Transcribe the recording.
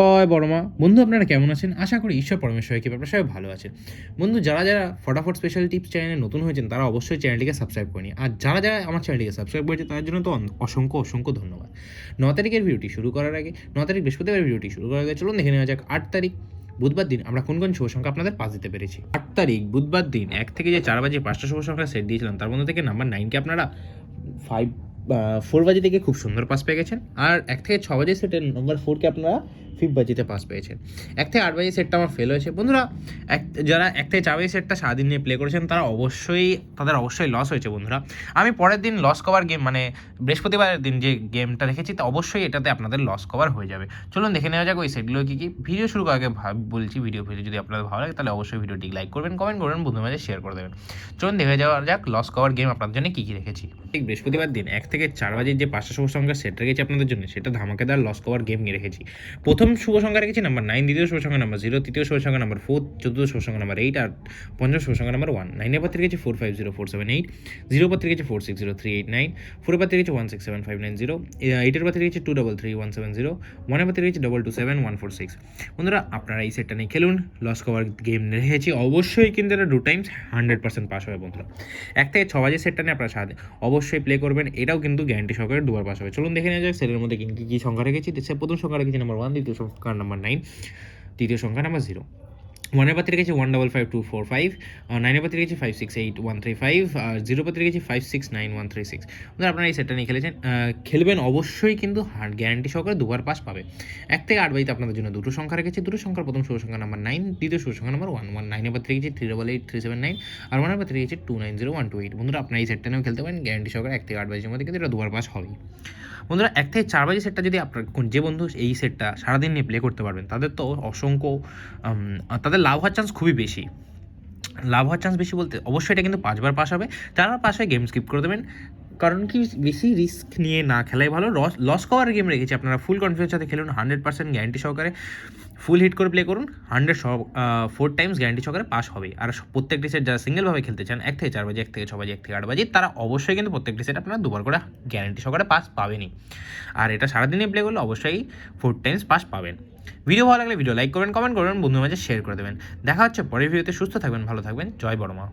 জয় বড়মা। বন্ধু আপনারা কেমন আছেন? আশা করি ঈশ্বর পরমেশ্বরের কৃপায় আপনারা সবাই ভালো আছেন। বন্ধু যারা ফটাফট স্পেশাল টিপস চ্যানেলে নতুন হয়েছেন তারা অবশ্যই চ্যানেলটিকে সাবস্ক্রাইব করে নিন। আর যারা আমার চ্যানেলটিকে সাবস্ক্রাইব করেছে তাদের জন্য তো অসংখ্য ধন্যবাদ। 9 তারিখের ভিডিওটি শুরু করার আগে 9 তারিখ বৃহস্পতিবার ভিডিওটি শুরু করার আগে চলুন দেখে নেওয়া যাক 8 তারিখ বুধবার দিন আমরা কোন শুভ সংখ্যা আপনাদের পাস দিতে পেরেছি। 8 তারিখ বুধবার দিন 1 থেকে যে 4 বাজে 5টা শুভ সংখ্যা সেট দিয়েছিলাম তার মধ্যে থেকে নাম্বার 9কে আপনারা 4 বাজি থেকে খুব সুন্দর পাস পেয়ে গেছেন। আর 1 থেকে 6 বাজে সেটের নম্বর 4কে আপনারা 5 বাজিতে পাস পেয়েছেন। 1 থেকে 8 বাজে সেটটা আমার ফেল হয়েছে। বন্ধুরা যারা 1 থেকে 4 বাজে সেটটা সারাদিন নিয়ে প্লে করেছেন তাদের অবশ্যই লস হয়েছে বন্ধুরা। আমি পরের দিন লস কভার গেম মানে বৃহস্পতিবারের দিন যে গেমটা রেখেছি তা অবশ্যই এটাতে আপনাদের লস কভার হয়ে যাবে। চলুন দেখে নেওয়া যাক ওই সেটগুলো কী। ভিডিও শুরু করার আগে বলছি ভিডিও যদি আপনাদের ভালো লাগে তাহলে অবশ্যই ভিডিওটি লাইক করবেন, কমেন্ট করবেন, বন্ধুদের মাঝে শেয়ার করে দেবেন। চলুন দেখে যাওয়া যাক লস কভার গেম আপনাদের জন্য কী রেখেছি। ঠিক বৃহস্পতিবার দিন 1 থেকে 4 বাজে যে 5টা শুভ সংখ্যা সেট রেখেছি আপনাদের জন্য সেটা ধামাকেদার লস কভার গেম রেখেছি। প্রথম শুভ সংখ্যা রেখেছি নাম্বার 9, দ্বিতীয় শুভ সংখ্যা নাম্বার 0, তৃতীয় শুভ সংখ্যা নাম্বার 4, চতুর্থ শুভ সংখ্যা নাম্বার 8 আর পঞ্চম শুভ সংখ্যা নাম্বার 1। 9 এর পর রেখেছি 450478, 0 পর রেখেছি 460389, 4 এর পর রেখেছি 167590, 8 এর পর রেখেছি 233170, 1 এর পর রেখেছি 227146। বন্ধুরা আপনারা এই সেটটা নিয়ে খেলুন। লস কভার গেম রেখেছি অবশ্যই কিন্তু এটা 2 টাইমস 100% পাস হবে বন্ধুরা। 1 থেকে 6 বাজে সেটটা নিয়ে আপনারা অবশ্যই প্লে করবেন, এটাও কিন্তু গ্যারান্টি সহকারে দুবার পাস হবে। চলুন দেখে নেওয়া যাক সেলের মধ্যে কী সংখ্যা রেখেছি। প্রথম সংখ্যা রেখেছি নাম্বার 1, দ্বিতীয় সংখ্যা নাম্বার 9, তৃতীয় সংখ্যা নাম্বার 0। 1 এর পাতে রেখেছি 155245, 9 এর পাতে রেখেছি 568135, আর 0 পাতে রেখেছি 569136। আপনারা এই সেটটা নিয়ে খেলবেন অবশ্যই কিন্তু গ্যারান্টি সহকারে দুবার পাস পাবে। 1 থেকে 8 বাজিতে আপনাদের জন্য দুটো সংখ্যা রেখেছি। দুটো সংখ্যার প্রথম শুভ সংখ্যা নাম্বার 9, দ্বিতীয় শুভ সংখ্যা নাম্বার 1। 9 এর পাতে রেখেছি 388379, আর 1 এর পাতে রেখেছি 290128। বন্ধুরা আপনারা এই সেটটা নিয়েও খেলতে পারেন গ্যারান্টি সহকারে 1 থেকে 8 বাজির মধ্যে কিন্তু এটা দুবার পাস হবেই। বন্ধুরা 1 থেকে 4 বাজে সেটটা যদি আপনার যে বন্ধু এই সেটটা সারাদিন নিয়ে প্লে করতে পারবেন তাদের তো তাদের লাভ হওয়ার চান্স খুবই বেশি। লাভ হওয়ার চান্স বেশি বলতে অবশ্যই এটা কিন্তু 5বার পাস হবে। 4বার পাস হয়ে গেম স্কিপ করে দেবেন, কারণ কি বেশি রিস্ক নিয়ে না খেলাই ভালো। লস কভার গেম রেখেছি, আপনারা ফুল কনফিডেন্স সাথে খেলুন, 100% গ্যারান্টি সহকারে ফুল হিট করে প্লে করুন। 4 টাইমস গ্যারান্টি সহকারে পাস হবে। আর প্রত্যেকটি সেট যারা সিঙ্গেলভাবে খেলতে চান 1 থেকে 4 বাজে, 1 থেকে 6 বাজে, 1 থেকে 8 বাজে, তারা অবশ্যই কিন্তু প্রত্যেকটি সেট আপনারা দুবার করে গ্যারান্টি সহকারে পাস পাবেনই। আর এটা সারাদিনে প্লে করলে অবশ্যই 4 টাইমস পাস পাবেন। ভিডিও ভালো লাগলে ভিডিও লাইক করবেন, কমেন্ট করবেন, বন্ধুদের মাঝে শেয়ার করে দেবেন। দেখা হচ্ছে পরের ভিডিওতে। সুস্থ থাকবেন, ভালো থাকবেন। জয় বড়মা।